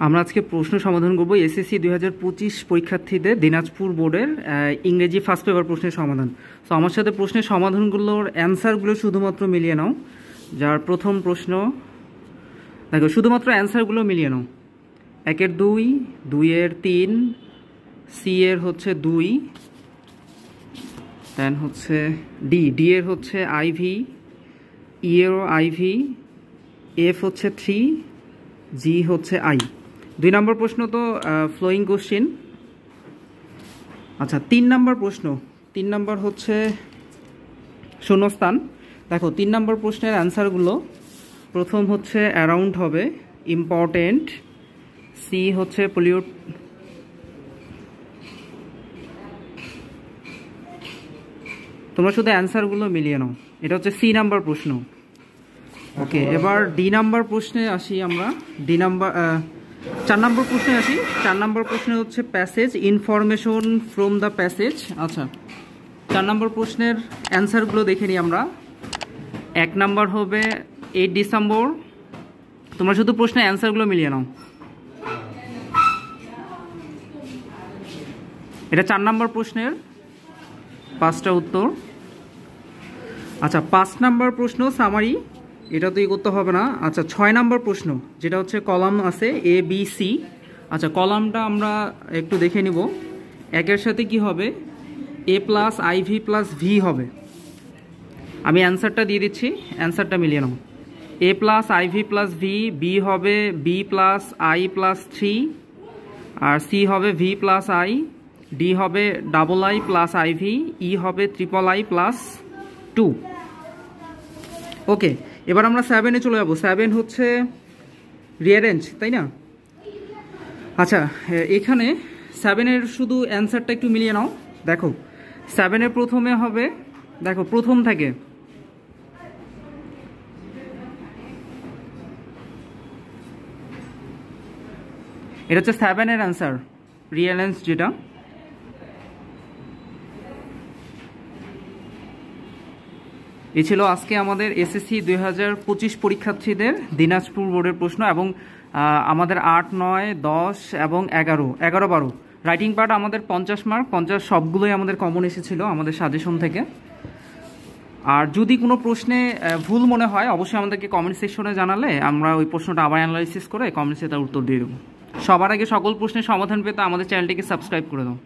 আমরা আজকে প্রশ্ন সমাধান করব এসএসসি 2025 পরীক্ষার্থীদের দিনাজপুর বোর্ডের ইংরেজি ফার্স্ট পেপার প্রশ্নের সমাধান। সো আমার সাথে প্রশ্নের সমাধানগুলোর অ্যান্সারগুলো শুধুমাত্র মিলিয়ে নাও। যার প্রথম প্রশ্ন দেখো, শুধুমাত্র অ্যান্সারগুলো মিলিয়ে নাও। 1 এর 2, 2 এর 3, সি এর হচ্ছে 2, দেন হচ্ছে ডি এর হচ্ছে আইভি, ই এরও আইভি, এফ হচ্ছে 3, জি হচ্ছে আই। 2 নম্বর প্রশ্ন তো ফ্লোয়িং কোশ্চেন। আচ্ছা, 3 নম্বর প্রশ্ন, 3 নম্বর হচ্ছে শূন্যস্থান। দেখো 3 নম্বর প্রশ্নের অ্যান্সারগুলো, প্রথম হচ্ছে অ্যারাউন্ড হবে, ইম্পর্টেন্ট, সি হচ্ছে পলিউট, তোমরা শুধু অ্যান্সারগুলো মিলিয়ে নাও। এটা হচ্ছে সি নাম্বার প্রশ্ন। ওকে, এবার ডি নাম্বার প্রশ্নে আসি আমরা। ডি নাম্বার 4 নম্বর প্রশ্নে আসি। 4 নম্বর প্রশ্নে হচ্ছে passage, information from the passage. আচ্ছা, 4 নম্বর প্রশ্নের অ্যান্সারগুলো দেখে নিই আমরা। 1 নম্বর হবে 8 ডিসেম্বর। তোমরা শুধু প্রশ্নের অ্যান্সারগুলো মিলিয়ে নাও। এটা 4 নম্বর প্রশ্নের 5টা উত্তর। আচ্ছা, 5 নম্বর প্রশ্ন সামারি, এটা তো করতে হবে না। আচ্ছা, 6 নম্বর প্রশ্ন, যেটা হচ্ছে কলাম আছে এ বি সি। আচ্ছা, কলামটা আমরা একটু দেখে নিব। 1 এর সাথে কি হবে, A plus IV plus V হবে। আমি অ্যান্সারটা দিয়ে দিচ্ছি, অ্যান্সারটা মিলিয়ে নাও। A plus IV plus V, B হবে বি প্লাস আই প্লাস 3, আর সি হবে ভি প্লাস আই, ডি হবে double I plus IV, E হবে ট্রিপল আই প্লাস 2। ওকে, এবার আমরা 7-এ চলে যাব। 7 হচ্ছে রিঅ্যারেঞ্জ, তাই না? আচ্ছা, এখানে 7-এর শুধু অ্যান্সারটা একটু মিলিয়ে নাও। দেখো 7-এর প্রথমে হবে, দেখো প্রথম থেকে এটা হচ্ছে 7-এর অ্যান্সার, রিঅ্যারেঞ্জ যেটা। এই ছিল আজকে আমাদের এসএসসি 2025 পরীক্ষার্থীদের দিনাজপুর বোর্ডের প্রশ্ন, এবং আমাদের 8, 9, 10 এবং 11, 12 রাইটিং পার্ট আমাদের 50 মার্ক, 50 সবগুলোই আমাদের কমন এসেছিল আমাদের সাজেশন থেকে। আর যদি কোনো প্রশ্নে ভুল মনে হয় অবশ্যই আমাদেরকে কমেন্ট সেকশনে জানালে আমরা ওই প্রশ্নটা আবার অ্যানালাইসিস করে কমেন্টসে তার উত্তর দিয়ে দেবো। সবার আগে সকল প্রশ্নের সমাধান পেতে আমাদের চ্যানেলটিকে সাবস্ক্রাইব করে দাও।